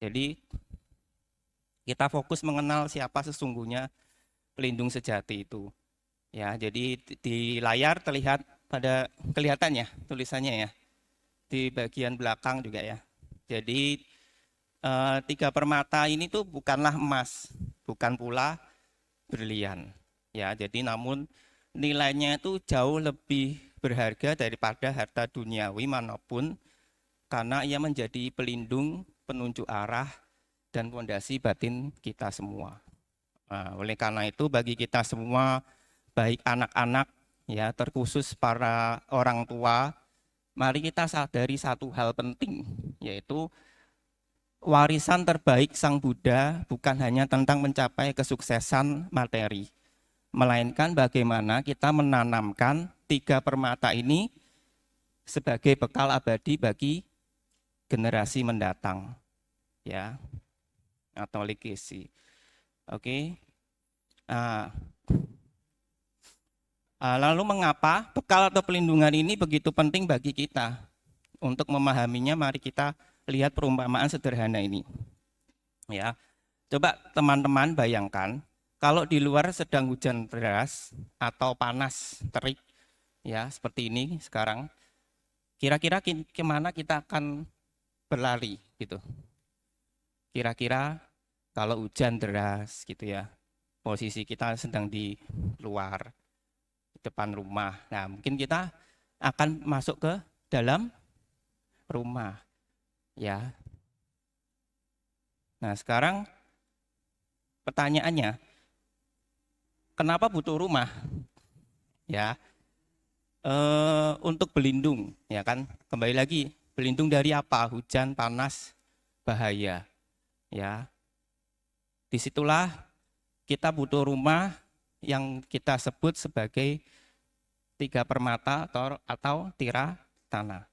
Jadi kita fokus mengenal siapa sesungguhnya pelindung sejati itu. Ya, jadi di layar terlihat pada kelihatannya tulisannya ya di bagian belakang juga ya. Jadi tiga permata ini tuh bukanlah emas, bukan pula berlian. Ya, jadi namun nilainya itu jauh lebih berharga daripada harta duniawi manapun karena ia menjadi pelindung, penunjuk arah dan fondasi batin kita semua. Nah, oleh karena itu bagi kita semua baik anak-anak ya terkhusus para orang tua, mari kita sadari satu hal penting yaitu warisan terbaik Sang Buddha bukan hanya tentang mencapai kesuksesan materi, melainkan bagaimana kita menanamkan tiga permata ini sebagai bekal abadi bagi generasi mendatang, ya, atau legacy. Oke. Nah, lalu mengapa bekal atau pelindungan ini begitu penting bagi kita? Untuk memahaminya, mari kita lihat perumpamaan sederhana ini. Ya, coba teman-teman bayangkan kalau di luar sedang hujan deras atau panas terik, ya seperti ini sekarang. Kira-kira kemana kita akan berlari gitu? Kira-kira kalau hujan deras gitu ya, posisi kita sedang di luar, di depan rumah. Nah, mungkin kita akan masuk ke dalam rumah, ya. Nah, sekarang pertanyaannya, kenapa butuh rumah? Ya, untuk berlindung, ya kan? Kembali lagi, berlindung dari apa? Hujan, panas, bahaya, ya. Disitulah kita butuh rumah yang kita sebut sebagai tiga permata atau tira tanah.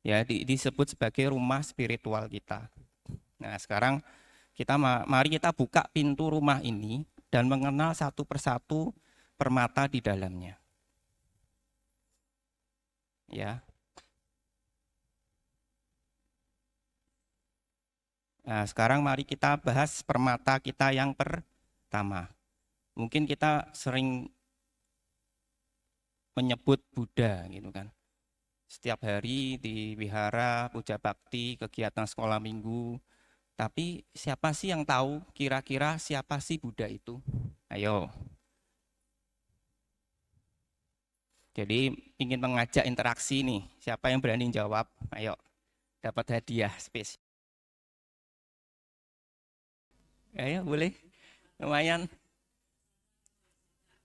Ya, disebut sebagai rumah spiritual kita. Nah, sekarang mari kita buka pintu rumah ini dan mengenal satu persatu permata di dalamnya. Ya. Nah, sekarang mari kita bahas permata kita yang pertama. Mungkin kita sering menyebut Buddha gitu kan. Setiap hari di wihara, puja bakti, kegiatan sekolah minggu. Tapi siapa sih yang tahu kira-kira siapa sih Buddha itu? Ayo. Jadi ingin mengajak interaksi nih. Siapa yang berani jawab? Ayo, dapat hadiah spesial. Ayo, boleh. Lumayan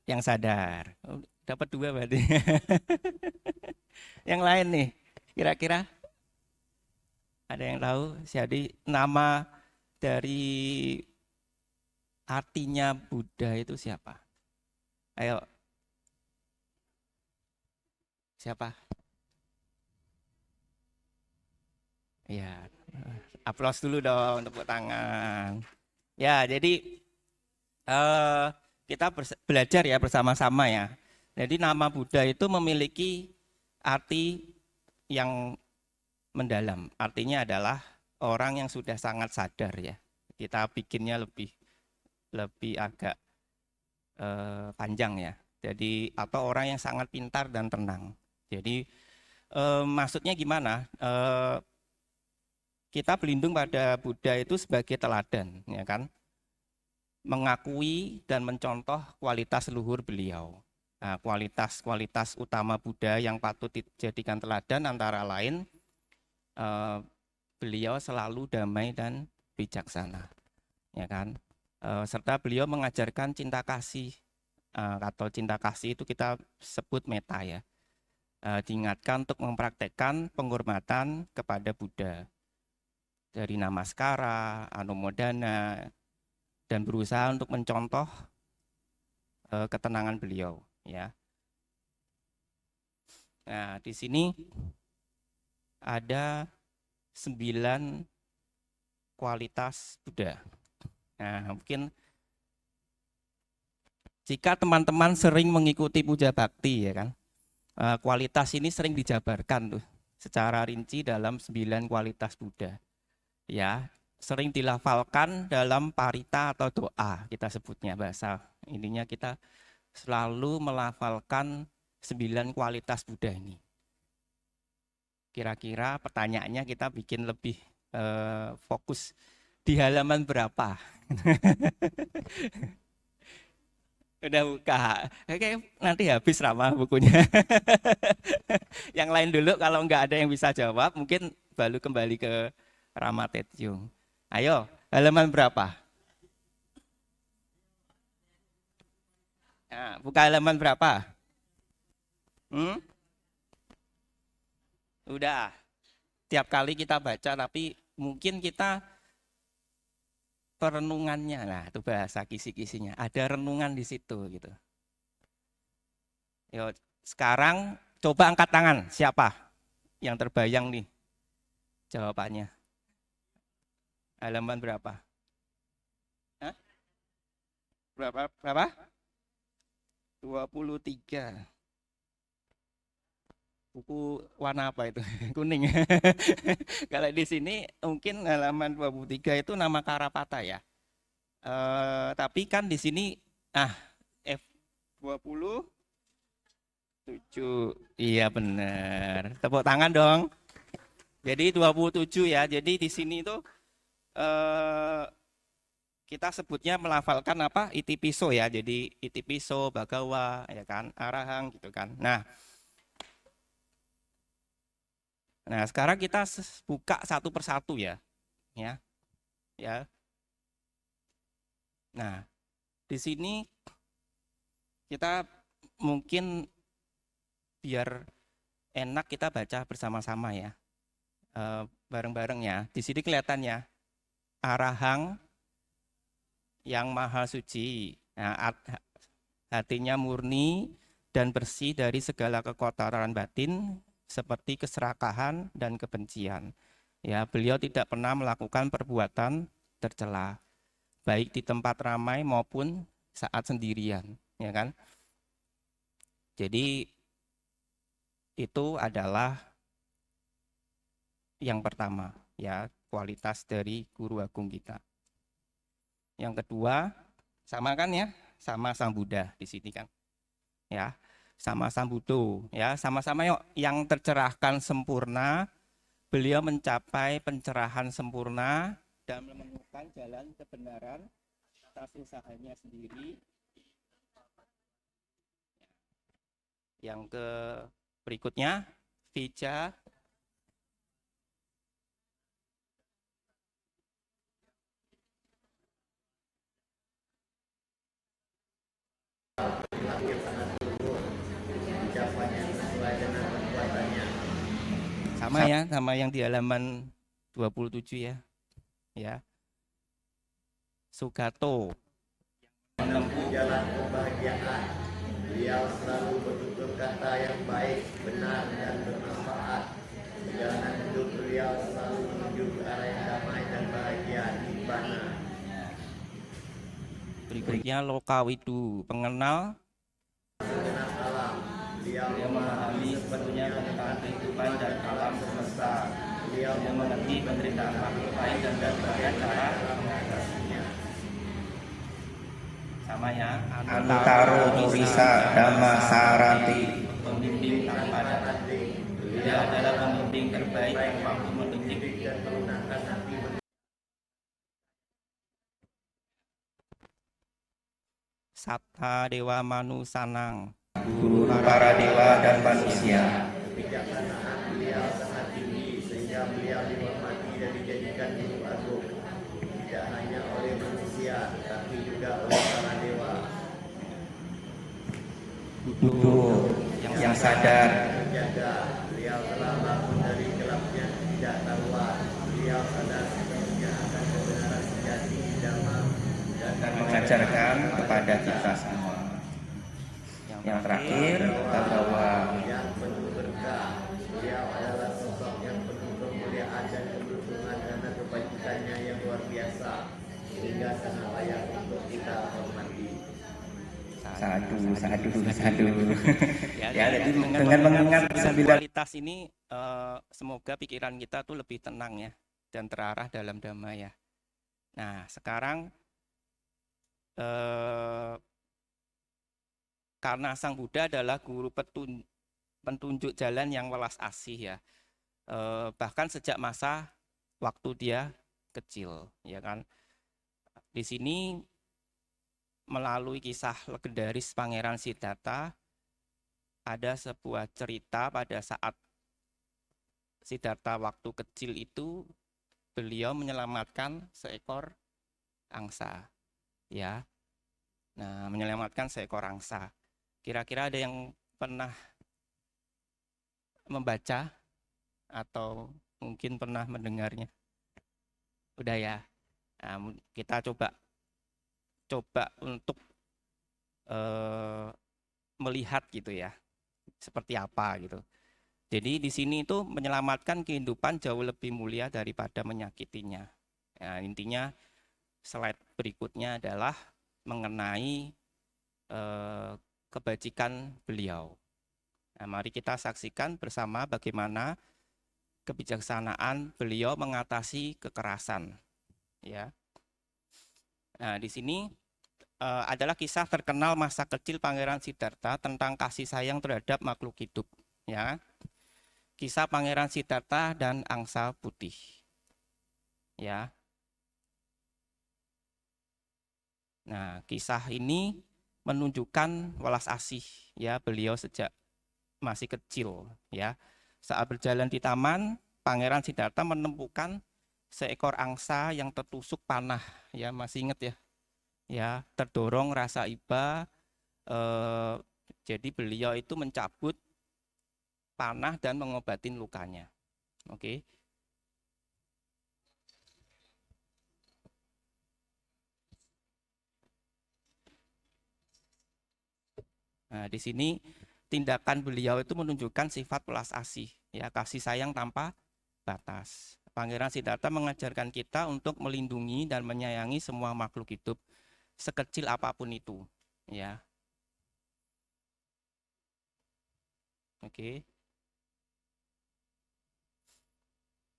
yang sadar. Oh, dapat dua berarti. Yang lain nih, kira-kira ada yang tahu? Jadi nama dari artinya Buddha itu siapa? Ayo, siapa? Ya, aplaus dulu dong, tepuk tangan. Ya, jadi eh, kita belajar ya bersama-sama ya. Jadi nama Buddha itu memiliki arti yang mendalam. Artinya adalah orang yang sudah sangat sadar ya. Kita bikinnya lebih lebih agak panjang ya. Jadi atau orang yang sangat pintar dan tenang. Jadi maksudnya gimana? Kita berlindung pada Buddha itu sebagai teladan, ya kan? Mengakui dan mencontoh kualitas luhur beliau. Nah, kualitas-kualitas utama Buddha yang patut dijadikan teladan antara lain beliau selalu damai dan bijaksana, ya kan? Serta beliau mengajarkan cinta kasih atau cinta kasih itu kita sebut metta ya. Diingatkan untuk mempraktekkan penghormatan kepada Buddha dari namaskara, anumodana, dan berusaha untuk mencontoh ketenangan beliau ya. Nah, di sini ada 9 kualitas Buddha. Nah, mungkin jika teman-teman sering mengikuti puja bakti ya kan, kualitas ini sering dijabarkan tuh secara rinci dalam 9 kualitas Buddha. Ya, sering dilafalkan dalam parita atau doa, kita sebutnya bahasa ininya, kita selalu melafalkan 9 kualitas Buddha ini. Kira-kira pertanyaannya kita bikin lebih fokus di halaman berapa? Udah buka. Oke, nanti habis Rama bukunya. Yang lain dulu, kalau nggak ada yang bisa jawab, mungkin baru kembali ke Rama Tedjung. Ayo, halaman berapa? Nah, buka halaman berapa? Udah. Tiap kali kita baca, tapi mungkin kita perenungannya, nah itu bahasa kisi-kisinya, ada renungan di situ gitu. Yo, sekarang coba angkat tangan, siapa yang terbayang nih jawabannya? Halaman berapa? Hah? Berapa? 23. Buku warna apa itu? Kuning. Kalau di sini mungkin halaman 23 itu nama Karapata ya. Tapi kan di sini F27. Iya benar. Tepuk tangan dong. Jadi 27 ya. Jadi di sini itu kita sebutnya melafalkan apa? Itipiso ya. Jadi Itipiso, Bhagawa, ya kan, Arahang gitu kan. Nah, sekarang kita buka satu persatu ya. Ya. Nah, di sini kita mungkin biar enak kita baca bersama-sama ya. Bareng-bareng ya. Di sini kelihatannya Arahang yang maha suci. Nah, hatinya murni dan bersih dari segala kekotoran batin seperti keserakahan dan kebencian. Ya, beliau tidak pernah melakukan perbuatan tercela, baik di tempat ramai maupun saat sendirian, ya kan? Jadi itu adalah yang pertama, ya, kualitas dari guru agung kita. Yang kedua, sama kan ya, sama Sang Buddha di sini kan, ya. Sama Sang Buddha, ya, sama-sama yuk yang tercerahkan sempurna. Beliau mencapai pencerahan sempurna dan menemukan jalan kebenaran atas usahanya sendiri. Yang ke berikutnya, Vija. Sama ya, sama yang di halaman 27 ya. Ya. Sugato menempuh jalan kebahagiaan. Beliau selalu bertutur kata yang baik, benar dan bermanfaat. Perjalanan hidup beliau selalu menuju ke arah yang damai dan bahagia, nibbana. Berikutnya Lokawidu, pengenal alam. Beliau memahami sepenuhnya tentang kehidupan dan alam semesta. Beliau mengerti penderitaan makhluk lain dan berbagai cara mengatasinya. Sama ya, Antaro Nurisa Dhamma Saranti, pembimbing tanpa tanding. Dia adalah pembimbing terbaik yang mampu mendidik dan melunakkan hati. Satta Dewa Manusanang, guru para dewa dan manusia. Kebijaksanaan beliau sangat tinggi sehingga beliau dihormati dan dijadikan guru agung, tidak hanya oleh manusia tapi juga oleh para dewa. Guru yang sadar, Menjaga, beliau telah bangun dari gelapnya ketidaktahuan. Beliau sadar sepenuhnya akan kebenaran sejati dalam dan mengajarkan kepada kita semua. Yang terakhir, Bhagawa yang penuh berkah. Beliau adalah sosok yang penuh kemuliaan dan keberuntungan karena kebajikannya yang luar biasa sehingga sangat layak untuk kita hormati. Sadu. Ya, jadi dengan mengingat 9 kualitas ini, semoga pikiran kita tuh lebih tenang ya dan terarah dalam dhamma ya. Nah, sekarang karena Sang Buddha adalah guru petunjuk jalan yang welas asih ya. Bahkan sejak masa waktu dia kecil, ya kan. Di sini melalui kisah legendaris Pangeran Siddhartha ada sebuah cerita pada saat Siddhartha waktu kecil itu beliau menyelamatkan seekor angsa, ya. Nah, menyelamatkan seekor angsa. Kira-kira ada yang pernah membaca atau mungkin pernah mendengarnya? Udah ya. Nah, kita coba untuk melihat gitu ya, seperti apa gitu. Jadi di sini itu menyelamatkan kehidupan jauh lebih mulia daripada menyakitinya. Nah, intinya slide berikutnya adalah mengenai kebajikan beliau. Nah, mari kita saksikan bersama bagaimana kebijaksanaan beliau mengatasi kekerasan. Ya. Nah, di sini adalah kisah terkenal masa kecil Pangeran Siddhartha tentang kasih sayang terhadap makhluk hidup. Ya. Kisah Pangeran Siddhartha dan angsa putih. Ya. Nah, kisah ini menunjukkan welas asih ya beliau sejak masih kecil ya. Saat berjalan di taman, Pangeran Siddhartha menemukan seekor angsa yang tertusuk panah ya, masih ingat ya. Ya, terdorong rasa iba jadi beliau itu mencabut panah dan mengobatin lukanya. Oke. Nah, di sini tindakan beliau itu menunjukkan sifat welas asih, ya, kasih sayang tanpa batas. Pangeran Siddhartha mengajarkan kita untuk melindungi dan menyayangi semua makhluk hidup sekecil apapun itu, ya. Oke.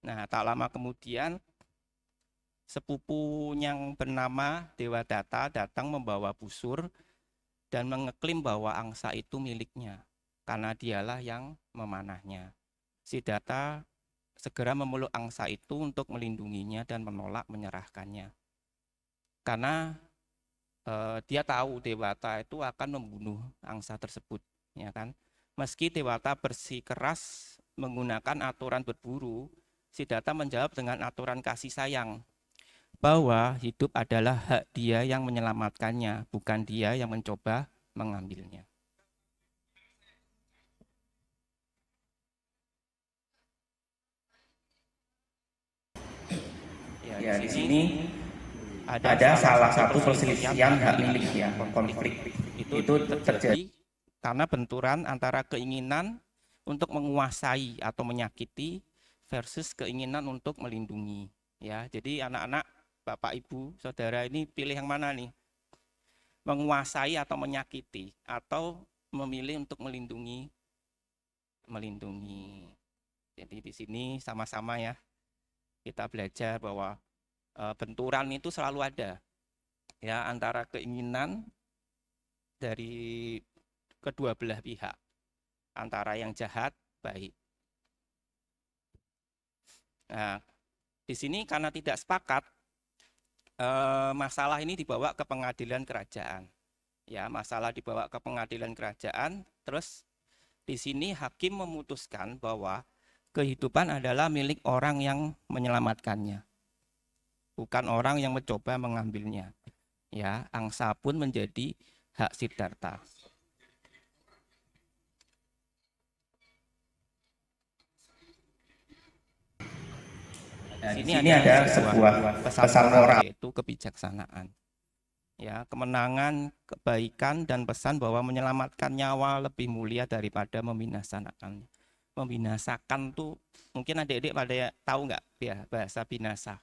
Nah, tak lama kemudian sepupu yang bernama Dewadatta datang membawa busur dan mengeklaim bahwa angsa itu miliknya karena dialah yang memanahnya. Siddhartha segera memeluk angsa itu untuk melindunginya dan menolak menyerahkannya. Karena dia tahu Dewata itu akan membunuh angsa tersebut, ya kan? Meski Dewata bersikeras menggunakan aturan berburu, Siddhartha menjawab dengan aturan kasih sayang bahwa hidup adalah hak dia yang menyelamatkannya, bukan dia yang mencoba mengambilnya. Ya, di sini ada salah satu perselisihan hak milik ya, konflik. Itu terjadi karena benturan antara keinginan untuk menguasai atau menyakiti versus keinginan untuk melindungi. Ya, jadi anak-anak, Bapak, Ibu, Saudara ini pilih yang mana nih? Menguasai atau menyakiti atau memilih untuk melindungi? Melindungi. Jadi di sini sama-sama ya kita belajar bahwa benturan itu selalu ada ya antara keinginan dari kedua belah pihak, antara yang jahat baik. Nah, di sini karena tidak sepakat, masalah ini dibawa ke pengadilan kerajaan. Ya, masalah dibawa ke pengadilan kerajaan, terus di sini hakim memutuskan bahwa kehidupan adalah milik orang yang menyelamatkannya, bukan orang yang mencoba mengambilnya. Ya, angsa pun menjadi hak Siddhartha. Di sini ada sebuah pesan moral, yaitu kebijaksanaan. Ya, kemenangan, kebaikan, dan pesan bahwa menyelamatkan nyawa lebih mulia daripada membinasakan. Membinasakan tuh mungkin adik-adik pada tahu nggak ya bahasa binasa?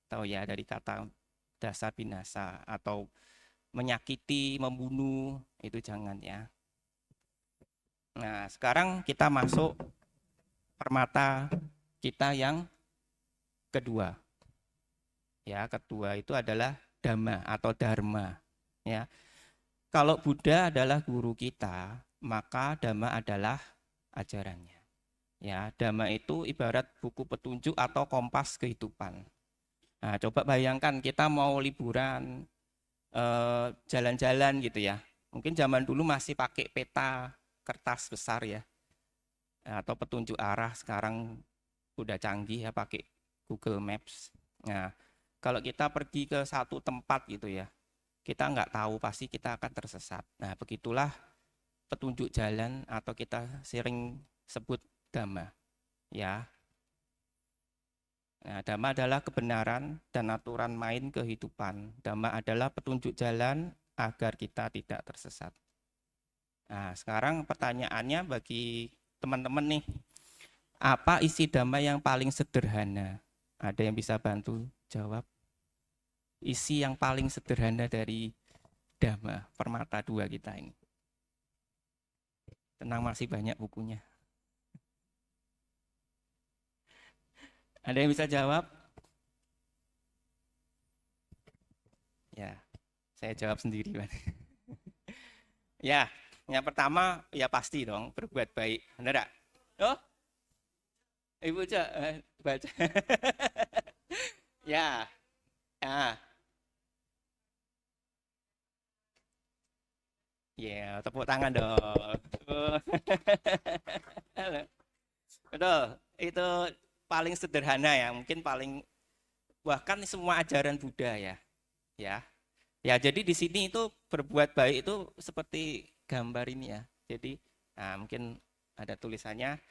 Tahu ya, dari kata dasar binasa atau menyakiti, membunuh, itu jangan ya. Nah, sekarang kita masuk permata kita yang kedua, Ya, kedua itu adalah dhamma atau dharma. Ya, kalau Buddha adalah guru kita, maka dhamma adalah ajarannya. Ya, dhamma itu ibarat buku petunjuk atau kompas kehidupan. Nah, coba bayangkan kita mau liburan, jalan-jalan gitu ya. Mungkin zaman dulu masih pakai peta kertas besar ya, atau petunjuk arah. Sekarang udah canggih ya pakai Google Maps. Nah, kalau kita pergi ke satu tempat gitu ya, kita nggak tahu pasti kita akan tersesat. Nah, begitulah petunjuk jalan atau kita sering sebut dhamma. Ya, nah, dhamma adalah kebenaran dan aturan main kehidupan. Dhamma adalah petunjuk jalan agar kita tidak tersesat. Nah, sekarang pertanyaannya bagi teman-teman nih, apa isi dhamma yang paling sederhana? Ada yang bisa bantu jawab? Isi yang paling sederhana dari dhamma permata dua kita ini. Tenang, masih banyak bukunya. Ada yang bisa jawab? Ya, saya jawab sendiri, Pak. Ya, yang pertama ya pasti dong berbuat baik. Benar enggak? Oh, Ibu baca. Ya, ya, ya, tepuk tangan dong. Oh. Betul, itu paling sederhana ya, mungkin paling bahkan semua ajaran Buddha ya, ya. Ya, jadi di sini itu berbuat baik itu seperti gambar ini ya. Jadi, nah mungkin ada tulisannya.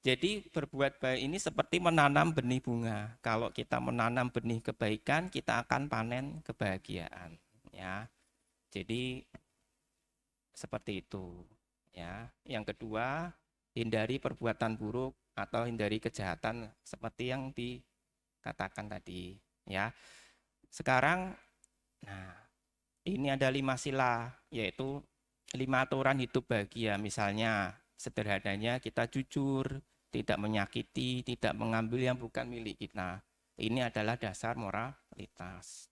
Jadi berbuat baik ini seperti menanam benih bunga. Kalau kita menanam benih kebaikan, kita akan panen kebahagiaan. Ya, jadi seperti itu. Ya, yang kedua, hindari perbuatan buruk atau hindari kejahatan seperti yang dikatakan tadi. Ya, sekarang, nah ini ada 5 sila, yaitu 5 aturan hidup bahagia. Misalnya, sederhananya kita jujur, tidak menyakiti, tidak mengambil yang bukan milik kita. Ini adalah dasar moralitas.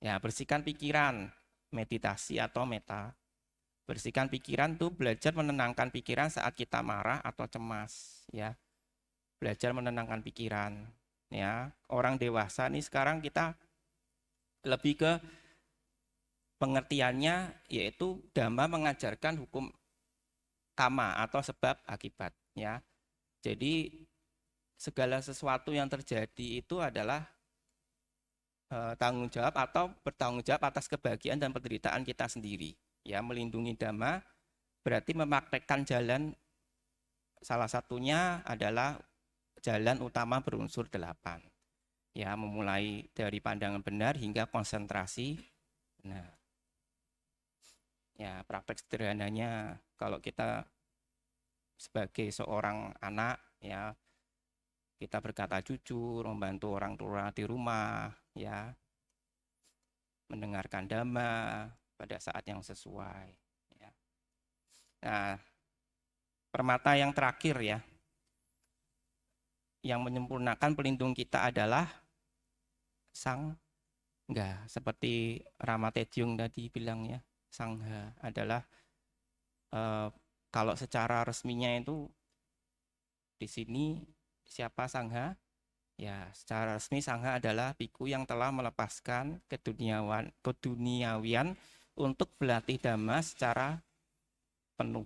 Ya, bersihkan pikiran, meditasi atau meta. Bersihkan pikiran tuh belajar menenangkan pikiran saat kita marah atau cemas, ya. Belajar menenangkan pikiran, ya. Orang dewasa nih sekarang kita lebih ke pengertiannya, yaitu Dhamma mengajarkan hukum karma atau sebab akibat, ya. Jadi segala sesuatu yang terjadi itu adalah tanggung jawab atau bertanggung jawab atas kebahagiaan dan penderitaan kita sendiri. Ya, melindungi Dhamma berarti mempraktekkan jalan, salah satunya adalah jalan utama berunsur 8. Ya, memulai dari pandangan benar hingga konsentrasi benar. Ya, praktek sederhananya kalau kita sebagai seorang anak, ya, kita berkata jujur, membantu orang tua di rumah, ya, mendengarkan dhamma pada saat yang sesuai, ya. Nah, permata yang terakhir ya, yang menyempurnakan pelindung kita adalah sangha. Seperti Rama Tejung tadi bilang ya, sangha adalah kalau secara resminya itu di sini siapa sangha? Ya, secara resmi sangha adalah biku yang telah melepaskan keduniawian untuk berlatih dhamma secara penuh.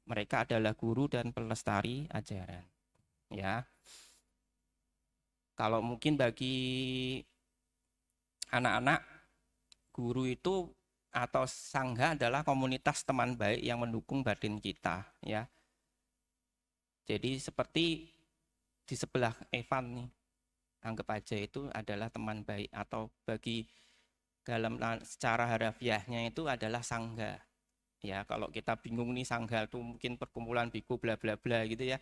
Mereka adalah guru dan pelestari ajaran. Ya, kalau mungkin bagi anak-anak, guru itu atau sangha adalah komunitas teman baik yang mendukung batin kita. Ya, jadi seperti di sebelah Evan nih, anggap aja itu adalah teman baik, atau bagi dalam secara harafiahnya itu adalah sangha. Ya, kalau kita bingung nih sangha itu mungkin perkumpulan biku bla bla bla gitu ya.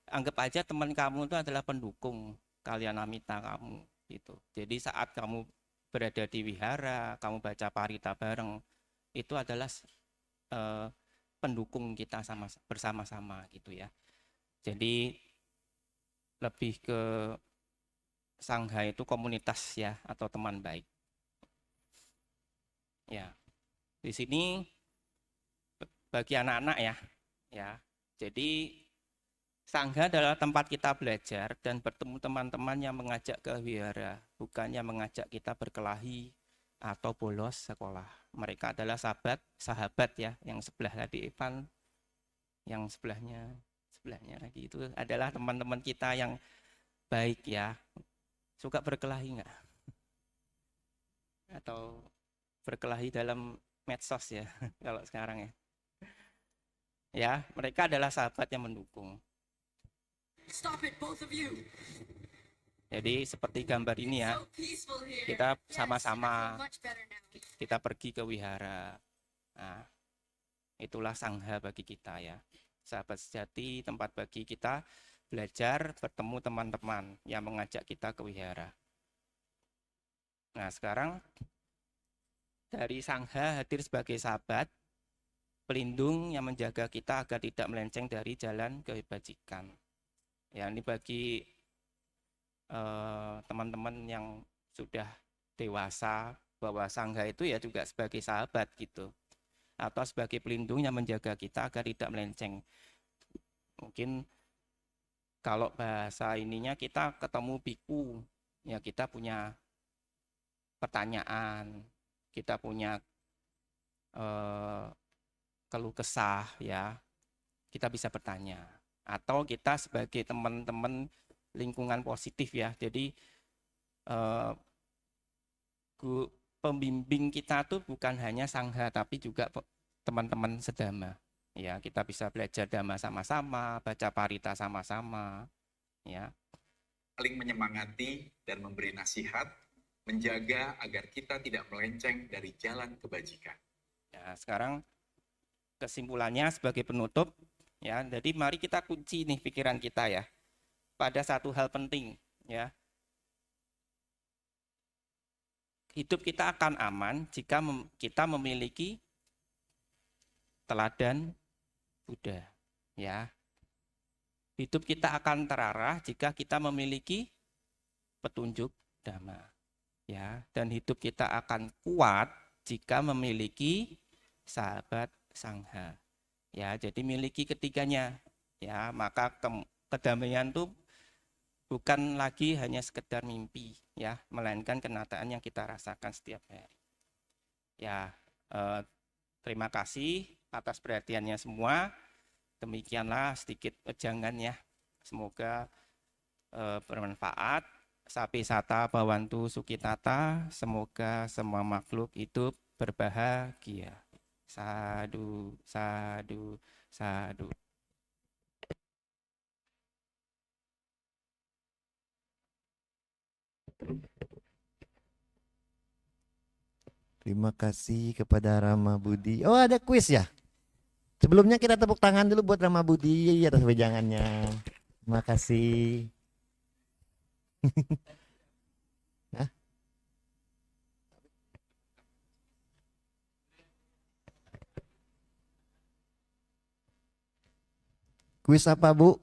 Anggap aja teman kamu itu adalah pendukung kalyanamita kamu gitu. Jadi saat kamu berada di wihara, kamu baca parita bareng, itu adalah pendukung kita bersama-sama gitu ya. Jadi lebih ke sangha itu komunitas ya atau teman baik. Ya, di sini bagi anak-anak ya. Jadi sangha adalah tempat kita belajar dan bertemu teman-teman yang mengajak ke wihara, bukannya mengajak kita berkelahi atau bolos sekolah. Mereka adalah sahabat ya, yang sebelah tadi Evan, yang sebelahnya lagi itu adalah teman-teman kita yang baik ya. Suka berkelahi enggak? Atau berkelahi dalam medsos ya, kalau sekarang ya. Ya, mereka adalah sahabat yang mendukung. Stop it, both of you. Jadi seperti gambar ini ya, So peaceful here. kita Yes, sama-sama I feel much better now. kita pergi ke wihara. Nah, itulah sangha bagi kita ya. Sahabat sejati, tempat bagi kita belajar, bertemu teman-teman yang mengajak kita ke wihara. Nah, sekarang dari sangha hadir sebagai sahabat, pelindung yang menjaga kita agar tidak melenceng dari jalan kebajikan. Ya, ini bagi teman-teman yang sudah dewasa, bahwa sangha itu ya juga sebagai sahabat gitu, atau sebagai pelindung yang menjaga kita agar tidak melenceng. Mungkin kalau bahasa ininya kita ketemu biku, ya kita punya pertanyaan, kita punya keluh kesah ya, kita bisa bertanya. Atau kita sebagai teman-teman lingkungan positif ya, jadi pembimbing kita tuh bukan hanya sangha tapi juga teman-teman sedama ya. Kita bisa belajar dhamma sama-sama, baca parita sama-sama ya. Saling menyemangati dan memberi nasihat, menjaga agar kita tidak melenceng dari jalan kebajikan. Ya, sekarang kesimpulannya sebagai penutup ya, jadi mari kita kunci nih pikiran kita ya pada satu hal penting ya. Hidup kita akan aman jika kita memiliki teladan Buddha ya. Hidup kita akan terarah jika kita memiliki petunjuk Dhamma ya, dan hidup kita akan kuat jika memiliki sahabat sangha ya. Jadi miliki ketiganya ya, maka kedamaian itu bukan lagi hanya sekedar mimpi ya, melainkan kenyataan yang kita rasakan setiap hari ya. Terima kasih atas perhatiannya semua. Demikianlah sedikit wejangan ya, semoga bermanfaat. Sapi sata bawantu sukitata, semoga semua makhluk hidup berbahagia. Sadu, sadu, sadu. Terima kasih kepada Rama Budi. Oh, ada kuis ya? Sebelumnya kita tepuk tangan dulu buat Rama Budi atas wejangannya. Terima kasih. Hah? Kuis apa, Bu?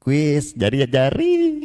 Kuis jari-jari.